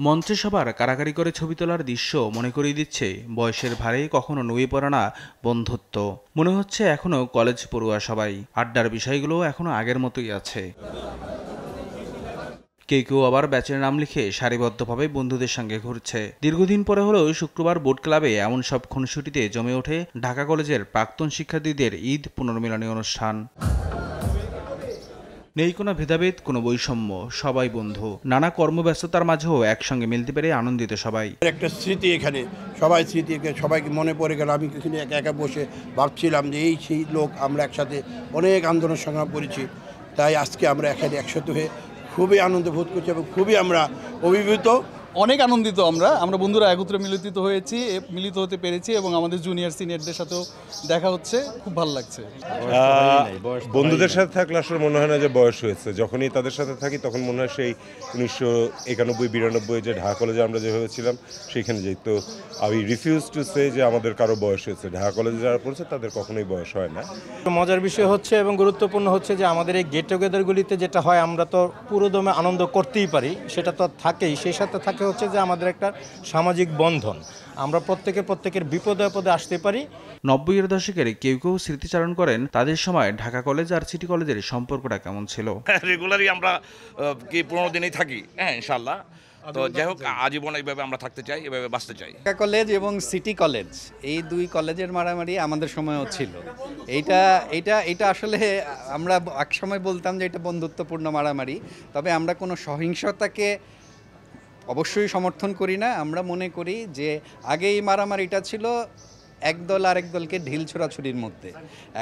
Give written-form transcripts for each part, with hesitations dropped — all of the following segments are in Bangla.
মঞ্চে সবার কারাকারি করে ছবি তোলার দৃশ্য মনে করিয়ে দিচ্ছে বয়সের ভারে কখনো নুয়ে পড়ে না বন্ধুত্ব। মনে হচ্ছে এখনো কলেজ পড়ুয়া সবাই, আড্ডার বিষয়গুলো এখনো আগের মতোই আছে। কেউ কেউ আবার ব্যাচের নাম লিখে সারিবদ্ধভাবে বন্ধুদের সঙ্গে ঘুরছে। দীর্ঘদিন পরে হলেও শুক্রবার বোট ক্লাবে এমন সব খুনসুটিতে জমে ওঠে ঢাকা কলেজের প্রাক্তন শিক্ষার্থীদের ঈদ পুনর্মিলনী অনুষ্ঠান। নেই কোনো ভেদাভেদ, কোনো বৈষম্য, সবাই বন্ধু। নানা কর্মব্যস্ততার মাঝেও একসঙ্গে মিলতে পেরে আনন্দিত সবাই। একটা স্মৃতি এখানে, সবাইকে মনে পড়ে গেল। আমি এখানে একা একা বসে ভাবছিলাম যে এই সেই লোক, আমরা একসাথে অনেক আন্দোলন সংগ্রাম করেছি। তাই আজকে আমরা এখানে একসাথে হয়ে খুবই আনন্দ বোধ করছি এবং খুবই আমরা অভিভূত, অনেক আনন্দিত। আমরা বন্ধুরা একত্রে মিলিত হতে পেরেছি এবং আমাদের জুনিয়র সিনিয়রদের সাথেও দেখা হচ্ছে, খুব ভালো লাগছে। বন্ধুদের সাথে থাকলে আসলে মনে হয় না যে বয়স হয়েছে। যখনই তাদের সাথে থাকি তখন মনে হয় সেই 1991-92 যে ঢাকা কলেজে আমরা যেভাবে ছিলাম সেইখানে যাই। তো আমি রিফিউজ টু সে যে আমাদের কারো বয়স হয়েছে। ঢাকা কলেজে যারা পড়ছে তাদের কখনোই বয়স হয় না। মজার বিষয় হচ্ছে এবং গুরুত্বপূর্ণ হচ্ছে যে আমাদের এই গেট টুগেদারগুলিতে যেটা হয়, আমরা তো পুরোদমে আনন্দ করতেই পারি, সেটা তো থাকেই। সেই সাথে থাকে হচ্ছে যে আমাদের একটা সামাজিক বন্ধন, আমরা প্রত্যেকের বিপদে আপদে আসতে পারি। 90-এর দশকের কেউ কেউ স্মৃতিচারণ করেন তাদের সময় ঢাকা কলেজ আর সিটি কলেজের সম্পর্কটা কেমন ছিল। রেগুলারই আমরা কি 15 দিনেই থাকি, হ্যাঁ ইনশাল্লাহ। তো যাই হোক, আজীবন এইভাবে আমরা থাকতে চাই, এভাবে বাঁচতে চাই। ঢাকা কলেজ এবং সিটি কলেজ, এই দুই কলেজের মারামারি আমাদের সময়ও ছিল। এইটা আসলে আমরা এক সময় বলতাম যে এটা বন্ধুত্বপূর্ণ মারামারি, তবে আমরা কোনো সহিংসতাকে অবশ্যই সমর্থন করি না। আমরা মনে করি যে আগে এই মারামারিটা ছিল এক দল আরেক দলকে ঢিল ছোড়াছুরির মধ্যে।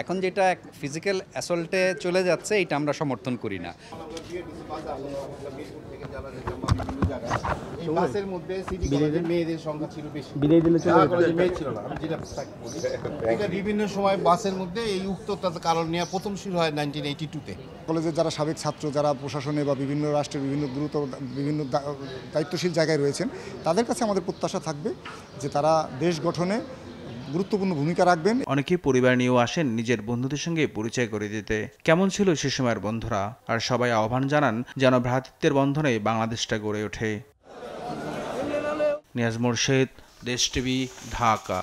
এখন যেটা ফিজিক্যাল অ্যাসল্টে চলে যাচ্ছে, এটা আমরা সমর্থন করি না। বাসের মধ্যে সিটি কলেজে মেয়েদের সংখ্যা ছিল বেশি, মেয়ে ছিল না। আমি যেটা বলি, এটা বিভিন্ন সময় বাসের মধ্যে এই উত্তরটা কারণ নিয়ে প্রথম শুরু হয় 1982-তে। কলেজের যারা সাবেক ছাত্র, যারা প্রশাসনে বা বিভিন্ন রাষ্ট্রের বিভিন্ন দায়িত্বশীল জায়গায় রয়েছেন, তাদের কাছে আমাদের প্রত্যাশা থাকবে যে তারা দেশ গঠনে গুরুত্বপূর্ণ ভূমিকা রাখবেন। অনেকেই পরিবার নিয়েও আসেন নিজের বন্ধুদের সঙ্গে পরিচয় করে দিতে। কেমন ছিল সে সময়ের বন্ধুরা, আর সবাই আহ্বান জানান যেন ভ্রাতৃত্বের বন্ধনে বাংলাদেশটা গড়ে ওঠে। নিয়াজ মোরশেদ, দেশ টিভি, ঢাকা।